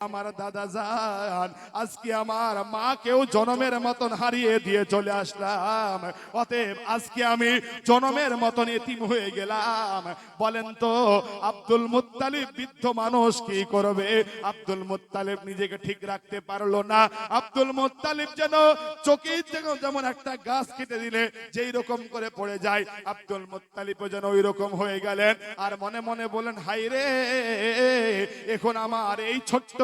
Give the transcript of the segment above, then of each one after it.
আমার দাদা যান, আজকে আমার মাকেও জনমের মতন হারিয়ে দিয়ে চলে আসলাম, অতএব আজকে আমি জনমের মতন এতিম হয়ে গেলাম। বলেন তো আব্দুল মুত্তালিব বৃদ্ধ মানুষ কি করবে? আব্দুল মুত্তালিব নিজেকে ঠিক রাখতে পারলো না। আব্দুল মুত্তালিব যেন চোখে যেমন একটা গাছ কেটে দিলে যেই রকম করে পড়ে যায়, আব্দুল মুত্তালিব যেন ওই রকম হয়ে গেলেন। আর মনে মনে বলেন, হায় রে, এখন আমার এই ছোট্ট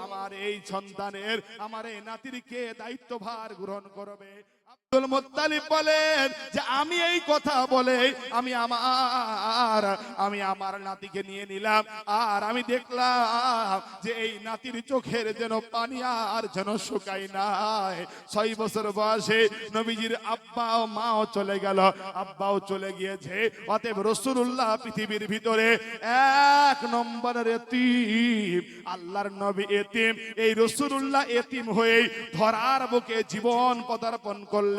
আমার এই সন্তানের, আমার এই নাতির কে দায়িত্বভার গ্রহণ করবে? আব্দুল মুত্তালিব বলেন যে আমি এই কথা বলে আমি আমার নাতিকে নিয়ে নিলাম। আর আমি দেখলাম যে এই নাতির চোখের যেন পানি আর যেন শুকাই নাই। 6 বছর বয়সে নবীজির আব্বা ও মাও চলে গেল, আব্বাও চলে গিয়েছে। অতএব রাসূলুল্লাহ পৃথিবীর ভিতরে 1 নম্বরের এতিম, আল্লাহর নবী এতিম। এই রাসূলুল্লাহ এতিম হয়ে ধরার বুকে জীবন পদার্পণ করলেন।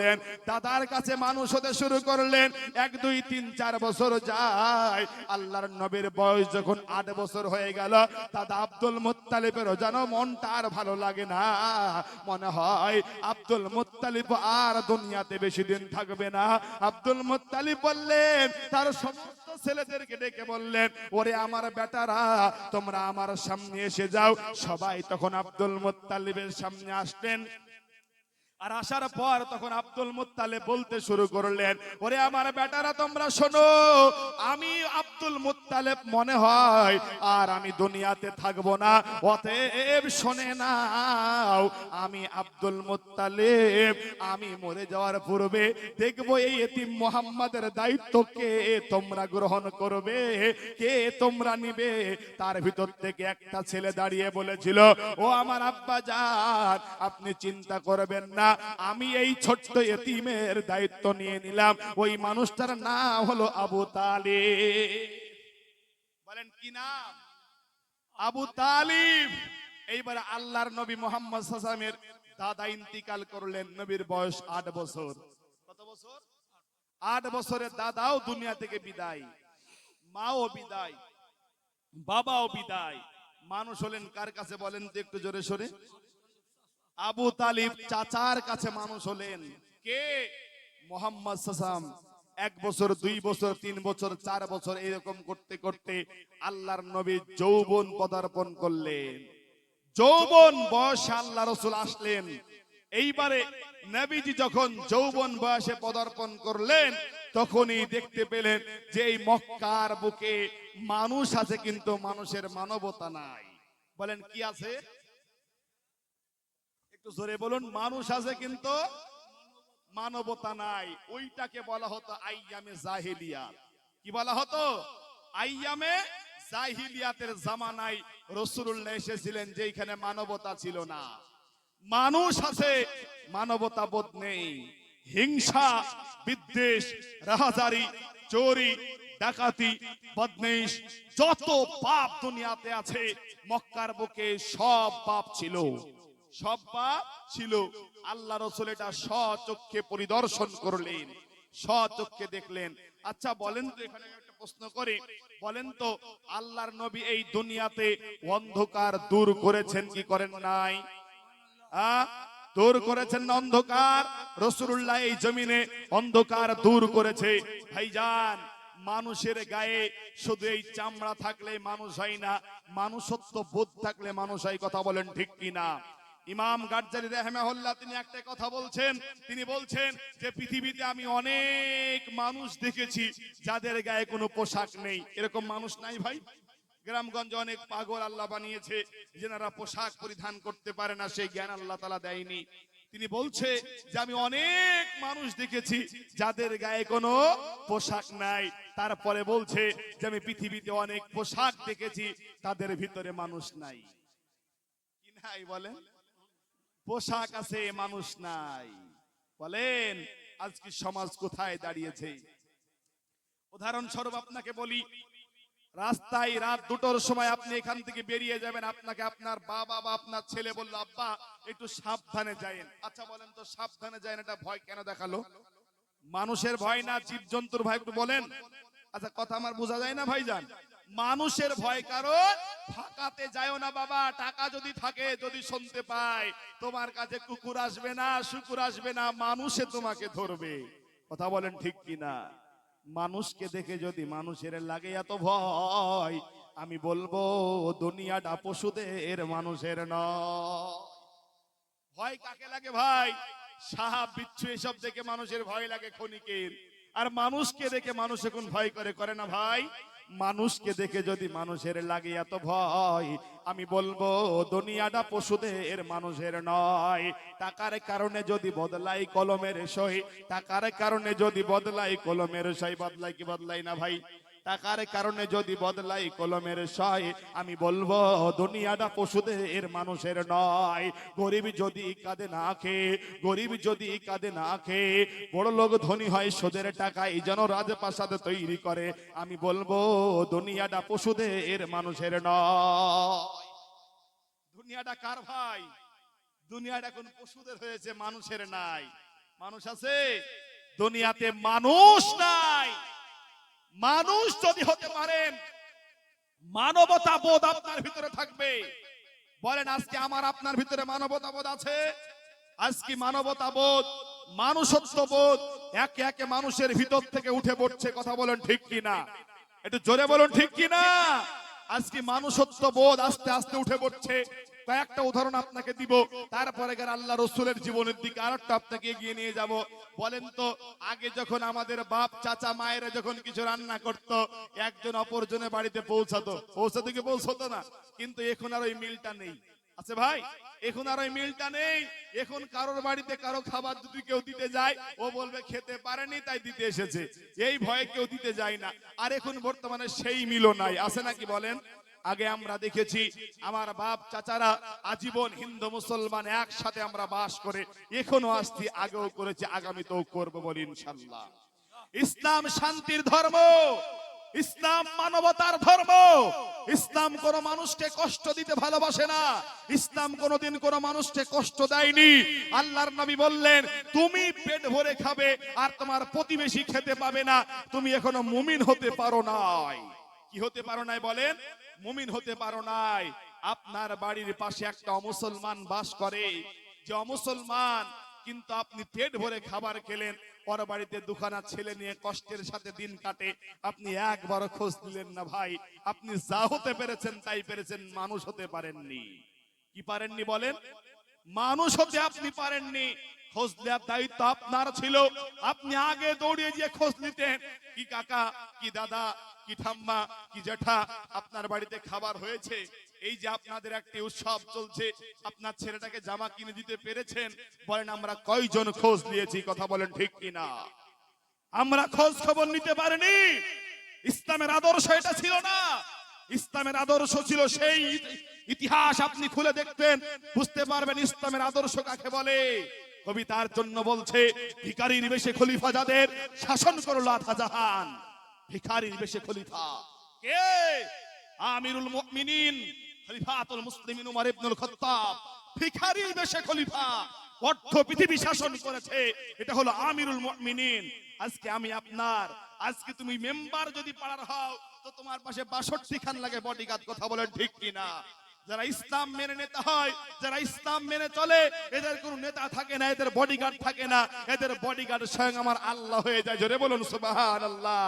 দাদার কাছে মানুষ হতে শুরু করলেন। 1 2 3 4 বছর যায়। আল্লাহর নবীর বয়স যখন 8 বছর হয়ে গেল, দাদা আব্দুল মুত্তালিবের যেন মনটা আর ভালো লাগে না। মনে হয় আব্দুল মুত্তালিব আর দুনিয়াতে বেশি দিন থাকবে না। আব্দুল মুত্তালিব বললেন, তার সমস্ত ছেলেদেরকে ডেকে বললেন, ওরে আমার বেটারা, তোমরা আমার সামনে এসে যাও। সবাই তখন আব্দুল মুত্তালিবের সামনে আসলেন। আর আসার পর তখন আব্দুল মুত্তালিব বলতে শুরু করলেন, ওরে আমার বেটারা, তোমরা শোনো, আমি আব্দুল মুত্তালিব মনে হয় আর আমি দুনিয়াতে থাকবো না। অতএব শুনে নাও, আমি আব্দুল মুত্তালিব, আমি মরে যাওয়ার পূর্বে দেখবো এই এতিম মুহাম্মাদের দায়িত্ব কে তোমরা গ্রহণ করবে, কে তোমরা নিবে। তার ভিতর থেকে একটা ছেলে দাঁড়িয়ে বলেছিল, ও আমার আব্বা জান, আপনি চিন্তা করবেন না, আমি এই ছোট্ট এতিমের দায়িত্ব নিয়ে নিলাম। ওই মানুষটার নাম হলো আবু তালিব। বলেন কি নাম? আবু তালিব। এইবারে আল্লাহর নবী মুহাম্মদ সাল্লাল্লাহু আলাইহি ওয়াসাল্লামের দাদা ইন্তিকাল করলেন। নবীর বয়স 8 বছর। কত বছর? 8 বছরের দাদাও দুনিয়া থেকে বিদায়, মাও বিদায়, বাবাও বিদায়। মানুষ হলেন কার কাছে বলেন তো একটু জোরে সোরে? আবু তালিব চাচার কাছে মানুষ হলেন। কে? মুহাম্মদ সাল্লাল্লাহু আলাইহি ওয়াসাল্লাম। 1 বছর 2 বছর 3 বছর 4 বছর এরকম করতে করতে আল্লাহর নবী যৌবন পদার্পণ করলেন। যৌবন বয়সে আল্লাহ রাসূল আসলেন। এইবারে নবীজি যখন যৌবন বয়সে পদার্পণ করলেন, তখনই দেখতে পেলেন যে এই মক্কার বুকে মানুষ আছে, কিন্তু মানুষের মানবতা নাই। বলেন কি আছে? একটু জোরে বলুন। মানুষ আছে কিন্তু মানবতা নাই। ওইটাকে বলা হতো আইয়ামে জাহিলিয়াত। কি বলা হতো? আইয়ামে জাহিলিয়াতের জামানায় রাসূলুল্লাহ এসেছিলেন, যেখানে মানবতা ছিল না। মানুষ আছে, মানবতা বোধ নেই। হিংসা, বিদ্বেষ, রাহাজারি, চোরি, ডাকাতি, বদমেশ, যত পাপ দুনিয়াতে আছে, মক্কার বুকে সব পাপ ছিল, সব পাপ ছিল। আল্লাহ রাসূল এটা স্বচক্ষে পরিদর্শন করলেন, স্বচক্ষে দেখলেন। আচ্ছা বলেন তো, এখানে একটা প্রশ্ন করে বলেন তো, আল্লাহর নবী এই দুনিয়াতে অন্ধকার দূর করেছেন কি করেন নাই? দূর করেছেন না অন্ধকার? রাসূলুল্লাহ এই জমিনে অন্ধকার দূর করেছে। ভাইজান, মানুষের গায়ে শুধু এই চামড়া থাকলে মানুষ হয় না, মানুষত্ব বোধ থাকলে মানুষ হয়। কথা বলেন ঠিক কিনা? ইমাম গাজ্জালি রাহিমাহুল্লাহ তিনি একটা কথা বলছেন, তিনি বলছেন যে পৃথিবীতে আমি অনেক মানুষ দেখেছি যাদের গায়ে কোনো পোশাক নেই। এরকম মানুষ নাই ভাই? গ্রামগঞ্জে অনেক পাগল আল্লাহ বানিয়েছে, যারা পোশাক পরিধান করতে পারে না, সেই জ্ঞান আল্লাহ তাআলা দেয়নি। তিনি বলছে যে আমি অনেক মানুষ দেখেছি যাদের গায়ে কোনো পোশাক নাই। তারপরে বলছে যে আমি পৃথিবীতে অনেক পোশাক দেখেছি, তাদের ভিতরে মানুষ নাই। কি নাই বলেন? পোশাক আছে, মানুষ নাই। বলেন আজকে সমাজ কোথায় দাঁড়িয়েছে? উদাহরণস্বরূপ আপনাকে বলি, রাস্তায় রাত 2টোর সময় আপনি এখান থেকে বেরিয়ে যাবেন, আপনাকে আপনার বাবা বা আপনার ছেলে বলল, আব্বা একটু সাবধানে যায়েন। আচ্ছা বলেন তো, সাবধানে যায়েন এটা ভয় কেন দেখালো? মানুষের ভয় না জীবজন্তুর ভয়? একটু বলেন। আচ্ছা কথা আমার বোঝা যায় না ভাইজান? মানুষের ভয় কারণ ফাঁকাতে যায়ও না বাবা। টাকা যদি থাকে, যদি শুনতে পায়, তোমার কাছে কুকুর আসবে না, শুকুর আসবে না, মানুষে তোমাকে ধরবে। কথা বলেন ঠিক কিনা? মানুষকে দেখে যদি মানুষের লাগে এত ভয়, আমি বলবো দুনিয়াটা পশুদের মানুষের নয়। ভয় কাকে লাগে ভাই? সাপ বিচ্ছু এসব দেখে মানুষের ভয় লাগে ক্ষণিকের। আর মানুষকে দেখে মানুষ এখন ভয় করে না ভাই? মানুষকে দেখে যদি মানুষের লাগে এত ভয়, আমি বলবো দুনিয়াটা পশুদের মানুষের নয়। টাকার কারণে যদি বদলাই কলমের সই, টাকার কারণে যদি বদলাই কলমের সই, বদলাই কি বদলাই না ভাই? টাকার কারণে যদি বদলাই কলমের সয়, আমি বলবো দুনিয়াটা পশুদের মানুষের নয়। গরিব যদি কাঁদে না খেয়ে, গরিব যদি কাঁদে না খেয়ে, বড় লোক ধনী হয় সুদের টাকায় যেন রাজপ্রাসাদ তৈরি করে, আমি বলবো দুনিয়াটা পশুদের মানুষের নয়। দুনিয়াটা কার ভাই? দুনিয়াটা এখন পশুদের হয়েছে, মানুষের নাই। মানুষ আছে দুনিয়াতে? মানুষ নাই। মানুষ যদি হতে পারেন, মানবতা বোধ আপনার ভিতরে থাকবে। বলেন আজকে আমার আপনার ভিতরে মানবতা বোধ আছে? আজকে মানবতা বোধ, মানুষত্ব বোধ একে একে মানুষের ভিতর থেকে উঠে পড়ছে। কথা বলেন ঠিক কিনা? একটু জোরে বলুন ঠিক কিনা? আজকে মানুষত্ব বোধ আস্তে আস্তে উঠে পড়ছে। কয়েকটা উদাহরণ আপনাকে দিব, তারপরে আল্লাহ রসুলের জীবনের দিকে আরেকটা আপনাকে এগিয়ে নিয়ে যাব। বলেন তো, আগে যখন আমাদের বাপ চাচা মায়েরা যখন কিছু রান্না করত, একজন অপরজনের বাড়িতে পৌঁছাতো কি পৌঁছতো না? কিন্তু এখন আর ওই মিলটা নেই। আছে ভাই? এখন আর ওই মিলটা নেই। এখন কারোর বাড়িতে কারো খাবার যদি কেউ দিতে যায়, ও বলবে খেতে পারেনি তাই দিতে এসেছে, এই ভয়ে কেউ দিতে যায় না। আর এখন বর্তমানে সেই মিলও নাই। আছে নাকি বলেন? আগে আমরা দেখেছি আমার বাপ চাচারা আজীবন হিন্দু মুসলমান একসাথে আমরা বাস করে এখনো আসছি, আগেও করেছি, আগামীতেও করব বলি ইনশাআল্লাহ। ইসলাম শান্তির ধর্ম, ইসলাম মানবতার ধর্ম। ইসলাম কোন মানুষকে কষ্ট দিতে ভালোবাসে না। ইসলাম কোনদিন কোন মানুষকে কষ্ট দেয়নি। আল্লাহর নবী বললেন, তুমি পেট ভরে খাবে আর তোমার প্রতিবেশী খেতে পাবে না, তুমি এখনো মুমিন হতে পারো নাই। কি হতে পারো নাই বলেন? মুমিন হতে পারো নাই। আপনার বাড়ির পাশে একটা অমুসলমান বাস করে, যে অমুসলমান, কিন্তু আপনি পেট ভরে খাবার খেলেন, পর বাড়িতে দুখানা ছেলে নিয়ে কষ্টের সাথে দিন কাটে, আপনি একবারও খোঁজ দিলেন না ভাই। আপনি যা হতে পেরেছেন তাই পেরেছেন, মানুষ হতে পারেননি। কি পারেননি বলেন? মানুষ হতে আপনি পারেননি। খোঁজ দেওয়ার দায়িত্ব আপনার ছিল। আপনি আগে দৌড়িয়ে গিয়ে খোঁজ নিতেন, কি কাকা, কি দাদা, কি ঠাম্মা, কি জেঠা, আপনার বাড়িতে খাবার হয়েছে? এই যে আপনাদের একটি উৎসব চলছে, আপনার ছেলেটাকে জামা কিনে দিতে পেরেছেন? বলেন আমরা কয়জন খোঁজ নিয়েছি? কথা বলেন ঠিক কিনা? আমরা খোঁজ খবর নিতে পারিনি। ইসলামের আদর্শ এটা ছিল না। ইসলামের আদর্শ ছিল সেই, ইতিহাস আপনি খুলে দেখবেন, বুঝতে পারবেন ইসলামের আদর্শ কাকে বলে। কবি তার জন্য বলছে, ভিখারির বেশে খলিফা যাদের শাসন করলো শাহজাহান। ভিখারির বেশে খলিফা কে? আমিরুল মুমিনিন খলিফাতুল মুসলিমিন উমর ইবনুল খাত্তাব। ভিখারির বেশে খলিফা, অর্ধ পৃথিবী শাসন করেছে, এটা হলো আমিরুল মুমিনিন। আজকে আমি আপনার, আজকে তুমি মেম্বার যদি পাড়ার হও, তো তোমার পাশে 62 খান লাগে বডিগার্ড। কথা বলেন ঠিক কিনা? যারা ইসলাম মেনে নেতা হয়, যারা ইসলাম মেনে চলে, এদের কোনো নেতা থাকে না, এদের বডিগার্ড থাকে না, এদের বডিগার্ড স্বয়ং আমার আল্লাহ হয়ে যায়। জোরে বলুন সুবহানাল্লাহ।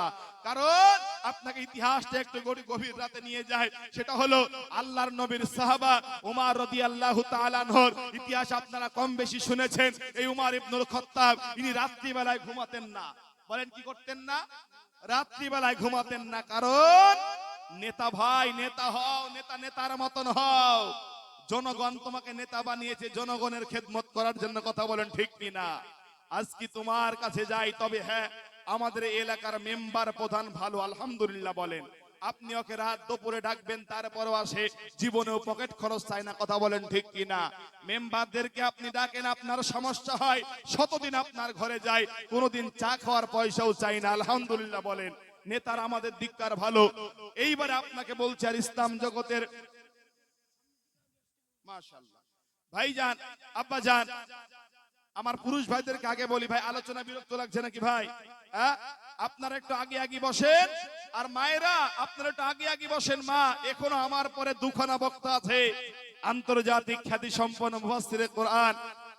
কারণ আপনাকে ইতিহাসটা একটু গভীর রাতে নিয়ে যায়। সেটা হলো আল্লাহর নবীর সাহাবা উমর রাদিয়াল্লাহু তাআলা আনহুর ইতিহাস আপনারা কম বেশি শুনেছেন। এই উমর ইবনুল খাত্তাব, ইনি রাত্রি বেলায় ঘুমাতেন না। বলেন কি করতেন না? রাত্রি বেলায় ঘুমাতেন না। কারণ নেতা ভাই, নেতা হও, নেতা নেতার মতন হও। জনগণ তোমাকে নেতা বানিয়েছে জনগণের খেদমত করার জন্য। কথা বলেন ঠিক কিনা? আজকে তোমার কাছে যাই, তবে হ্যাঁ, আমাদের এলাকার মেম্বার প্রধান ভালো, আলহামদুলিল্লাহ বলেন। আপনি ওকে রাত দুপুরে ডাকবেন, তারপরও আসে, জীবনেও পকেট খরচ চায় না। কথা বলেন ঠিক কিনা? মেম্বারদেরকে আপনি ডাকেন, আপনার সমস্যা হয়, শতদিন আপনার ঘরে যায়, কোনোদিন চা খাওয়ার পয়সাও চাই না। আলহামদুলিল্লাহ বলেন। নেতার আমাদের দিককার ভালো। এইবারে আপনাকে বলছি, আর ইসলাম জগতের মাশাআল্লাহ ভাইজান, আব্বাজান, আমার পুরুষ ভাইদেরকে আগে বলি, ভাই আলোচনা বিরক্ত লাগছে নাকি ভাই? হ্যাঁ, আপনারা একটু আগে আগে বসেন। আর মায়েরা আপনারা একটু আগে আগে বসেন। মা, এখনো আমার পরে দুখানা বক্তা আছে, আন্তর্জাতিক খ্যাতি সম্পন্ন মুফাসসিরে কোরআন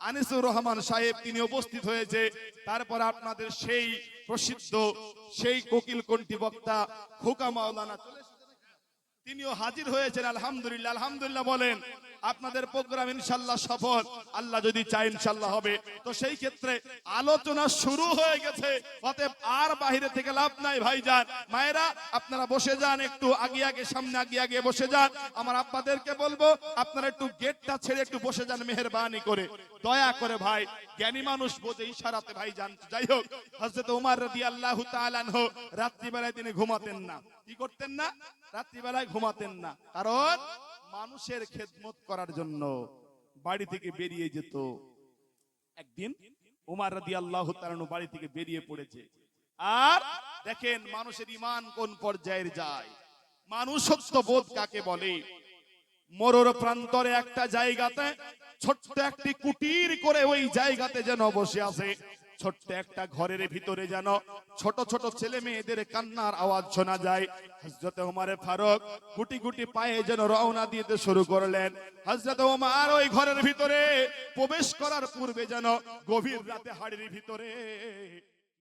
আনিসুর রহমান সাহেব, তিনি উপস্থিত হয়েছে। তারপর আপনাদের সেই প্রসিদ্ধ সেই কোকিল কণ্ঠী বক্তা খোকা মাওলানা চলে এসেছেন, তিনিও হাজির হয়েছেন। আলহামদুলিল্লাহ, আলহামদুলিল্লাহ বলেন। আপনাদের প্রোগ্রাম ইনশাআল্লাহ সফল, আল্লাহ যদি চায় ইনশাআল্লাহ হবে। তো সেই ক্ষেত্রে আলোচনা শুরু হয়ে গেছে, অতএব আর বাইরে থেকে লাভ নাই। ভাইজান মায়েরা আপনারা বসে যান, একটু আগে আগে সামনে আগে আগে বসে যান। আমার আব্বাদেরকে বলবো আপনারা একটু গেটটা ছেড়ে একটু বসে যান মেহেরবানি করে, দয়া করে। ভাই জ্ঞানী মানুষ বোঝে ইশারাতে। ভাই জান, যাই হোক, হযরত ওমর রাদিয়াল্লাহু তাআলা আনহু রাত্রিবেলায় তিনি ঘুমাতেন না। কি করতেন না? রাত্রিবেলায় ঘুমাতেন না, কারণ মানুষের খেদমত করার জন্য বাড়ি থেকে বেরিয়ে যেত। একদিন ওমর রাদিয়াল্লাহু তাআলা আনহু বাড়ি থেকে বেরিয়ে পড়েছে। আর দেখেন মানুষের ঈমান কোন পর্যায়ের যায়, মানুষত্ব বোধ কাকে বলে। মরুর প্রান্তরে একটা জায়গাতে ছোট্ট একটি কুটির করে ওই জায়গাতে যেন বসে আছে। ছোট্ট একটা ঘরের ভিতরে যেন ছোট ছোট ছেলে মেয়েদের কান্নার আওয়াজ শোনা যায়। হযরত ওমর ফারুক গুটি গুটি পায়ে যেন রওনা দিতে শুরু করলেন। হযরত ওমর ওই ঘরের ভিতরে প্রবেশ করার পূর্বে যেন গভীর রাতে হাড়ির ভিতরে